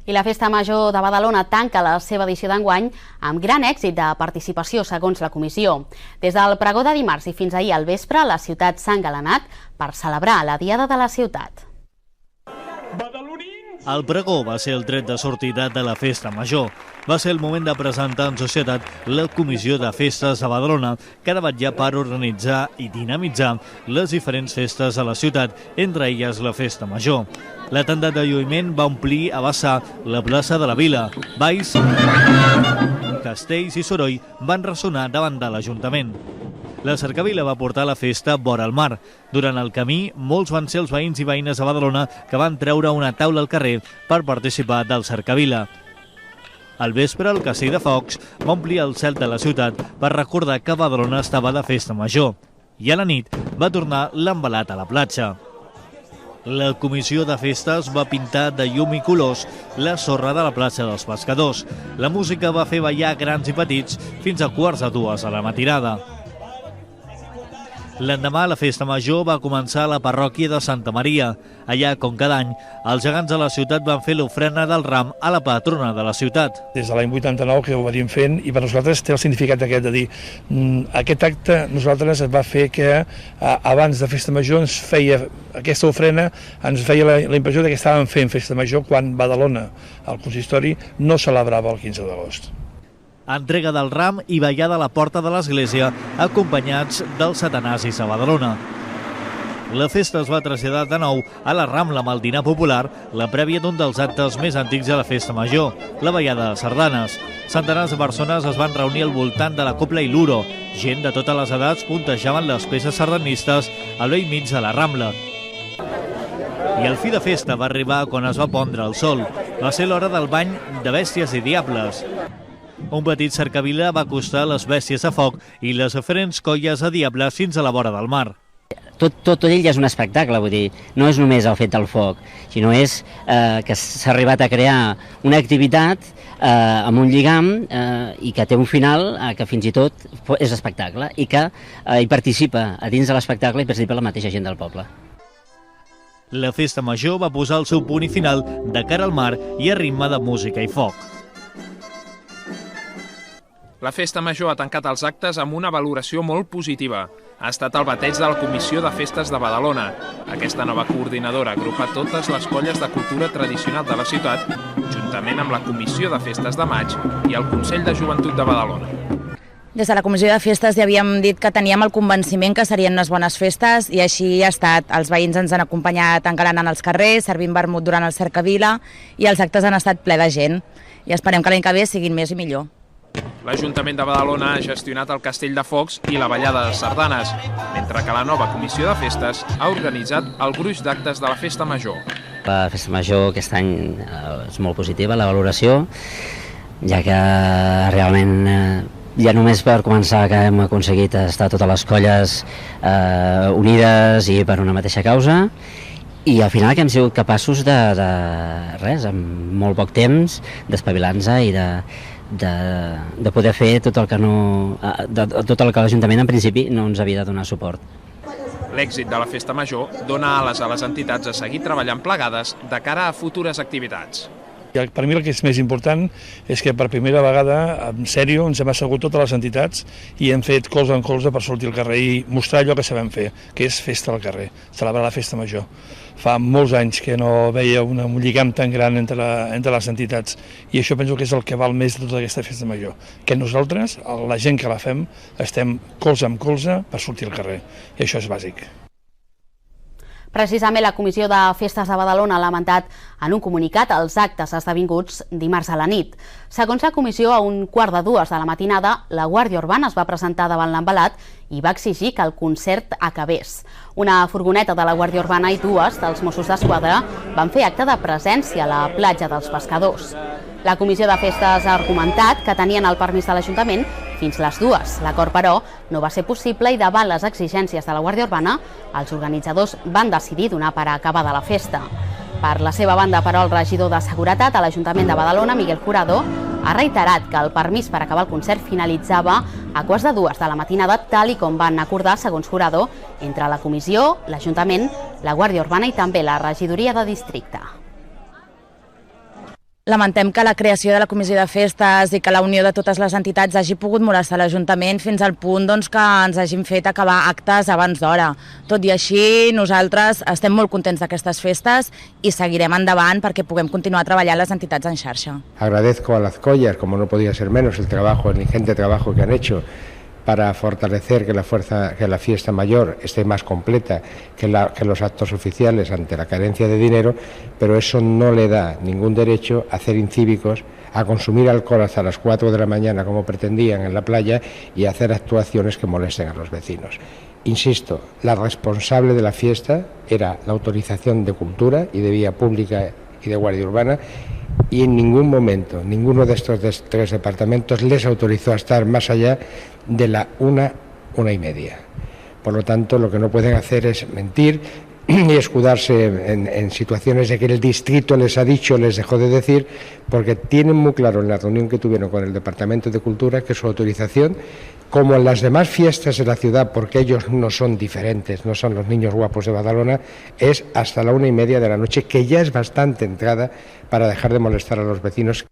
I la Festa Major de Badalona tanca la seva edició d'enguany amb gran èxit de participació, segons la comissió. Des del pregó de dimarts i fins ahir al vespre, la ciutat s'ha engalanat per celebrar la Diada de la Ciutat. El pregó va ser el tret de sortida de la Festa Major. Va ser el moment de presentar en societat la Comissió de Festes de Badalona, que ha de vetllar per organitzar i dinamitzar les diferents festes a la ciutat, entre elles la Festa Major. La tenda de lluïment va omplir a vessar la plaça de la Vila. Balls, castells i soroll van ressonar davant de l'Ajuntament. La cercavila va portar la festa vora el mar. Durant el camí, molts van ser els veïns i veïnes de Badalona que van treure una taula al carrer per participar del cercavila. Al vespre, el castell de focs va omplir el cel de la ciutat per recordar que Badalona estava de festa major. I a la nit va tornar l'embalat a la platja. La comissió de festes va pintar de llum i colors la sorra de la plaça dels Pescadors. La música va fer ballar grans i petits fins a 1:45 de la matinada. L'endemà, la Festa Major va començar a la parròquia de Santa Maria. Allà, com cada any, els gegants de la ciutat van fer l'ofrena del ram a la patrona de la ciutat. Des de l'any 89 que ho venim fent i per nosaltres té el significat aquest de dir aquest acte nosaltres es va fer que abans de Festa Major ens feia aquesta ofrena, ens feia la impressió que estàvem fent Festa Major quan Badalona, el consistori, no celebrava el 15 d'agost. Entrega del ram i ballada a la porta de l'església, acompanyats dels satanasis a Badalona. La festa es va traslladar de nou a la Rambla amb el dinar popular, la prèvia d'un dels actes més antics de la Festa Major, la ballada de sardanes. Centenars de persones es van reunir al voltant de la copla i l'uro. Gent de totes les edats puntejaven les peces sardanistes al vell mig de la Rambla. I el fi de festa va arribar quan es va pondre el sol. Va ser l'hora del bany de bèsties i diables. Un petit cercavila va acostar les bèsties a foc i les diferents colles a diables fins a la vora del mar. Tot ell és un espectacle, vull dir, no és només el fet del foc, sinó és que s'ha arribat a crear una activitat amb un lligam i que té un final que fins i tot és espectacle i que hi participa, a dins de l'espectacle hi participa la mateixa gent del poble. La Festa Major va posar el seu punt i final de cara al mar i a ritme de música i foc. La Festa Major ha tancat els actes amb una valoració molt positiva. Ha estat el bateig de la Comissió de Festes de Badalona. Aquesta nova coordinadora agrupa totes les colles de cultura tradicional de la ciutat, juntament amb la Comissió de Festes de Maig i el Consell de Joventut de Badalona. Des de la Comissió de Festes ja havíem dit que teníem el convenciment que serien unes bones festes i així ha estat. Els veïns ens han acompanyat engalanant els carrers, servint vermut durant el cercavila i els actes han estat ple de gent. I esperem que l'any que ve siguin més i millor. L'Ajuntament de Badalona ha gestionat el Castell de Focs i la ballada de sardanes, mentre que la nova Comissió de Festes ha organitzat el gruix d'actes de la Festa Major. La Festa Major aquest any és molt positiva, la valoració, ja que realment ja només per començar que hem aconseguit estar totes les colles unides i per una mateixa causa, i al final que hem sigut capaços de res, en molt poc temps, d'espavilar-nos i de poder fer tot el que l'Ajuntament en principi no ens havia de donar suport. L'èxit de la Festa Major dona ales a les entitats a seguir treballant plegades de cara a futures activitats. Per mi el que és més important és que per primera vegada, en sèrio, ens hem assegut totes les entitats i hem fet colze en colze per sortir al carrer i mostrar allò que sabem fer, que és festa al carrer, celebrar la Festa Major. Fa molts anys que no veia un lligam tan gran entre les entitats i això penso que és el que val més de tota aquesta Festa Major, que nosaltres, la gent que la fem, estem colze amb colze per sortir al carrer i això és bàsic. Precisament la Comissió de Festes de Badalona ha lamentat en un comunicat els actes esdevinguts dimarts a la nit. Segons la comissió, a 1:45 de la matinada, la Guàrdia Urbana es va presentar davant l'embalat i va exigir que el concert acabés. Una furgoneta de la Guàrdia Urbana i dues dels Mossos d'Esquadra van fer acte de presència a la platja dels Pescadors. La Comissió de Festes ha argumentat que tenien el permís de l'Ajuntament fins les 2. L'acord, però, no va ser possible i davant les exigències de la Guàrdia Urbana, els organitzadors van decidir donar per acabada la festa. Per la seva banda, però, el regidor de Seguretat a l'Ajuntament de Badalona, Miguel Jurado, ha reiterat que el permís per acabar el concert finalitzava a 1:45 de la matinada, tal i com van acordar, segons Jurado, entre la comissió, l'Ajuntament, la Guàrdia Urbana i també la regidoria de districte. Lamentem que la creació de la Comissió de Festes i que la unió de totes les entitats hagi pogut molestar l'Ajuntament fins al punt que ens hagin fet acabar actes abans d'hora. Tot i així, nosaltres estem molt contents d'aquestes festes i seguirem endavant perquè puguem continuar treballant les entitats en xarxa. Agradezco a las collas, como no podía ser menos, el ingente trabajo que han hecho para fortalecer que la fiesta mayor esté más completa que los actos oficiales ante la carencia de dinero, pero eso no le da ningún derecho a hacer incívicos, a consumir alcohol hasta las 4 de la mañana como pretendían en la playa y a hacer actuaciones que molesten a los vecinos. Insisto, la responsable de la fiesta era la autorización de Cultura y de Vía Pública y de Guardia Urbana, y en ningún momento ninguno de estos tres departamentos les autorizó a estar más allá de la 1:30. Por lo tanto, lo que no pueden hacer es mentir y escudarse en situaciones de que el distrito les ha dicho, les dejó de decir, porque tienen muy claro en la reunión que tuvieron con el Departamento de Cultura que su autorización, como en las demás fiestas de la ciudad, porque ellos no son diferentes, no son los niños guapos de Badalona, es hasta la 1:30 de la noche, que ya es bastante entrada para dejar de molestar a los vecinos.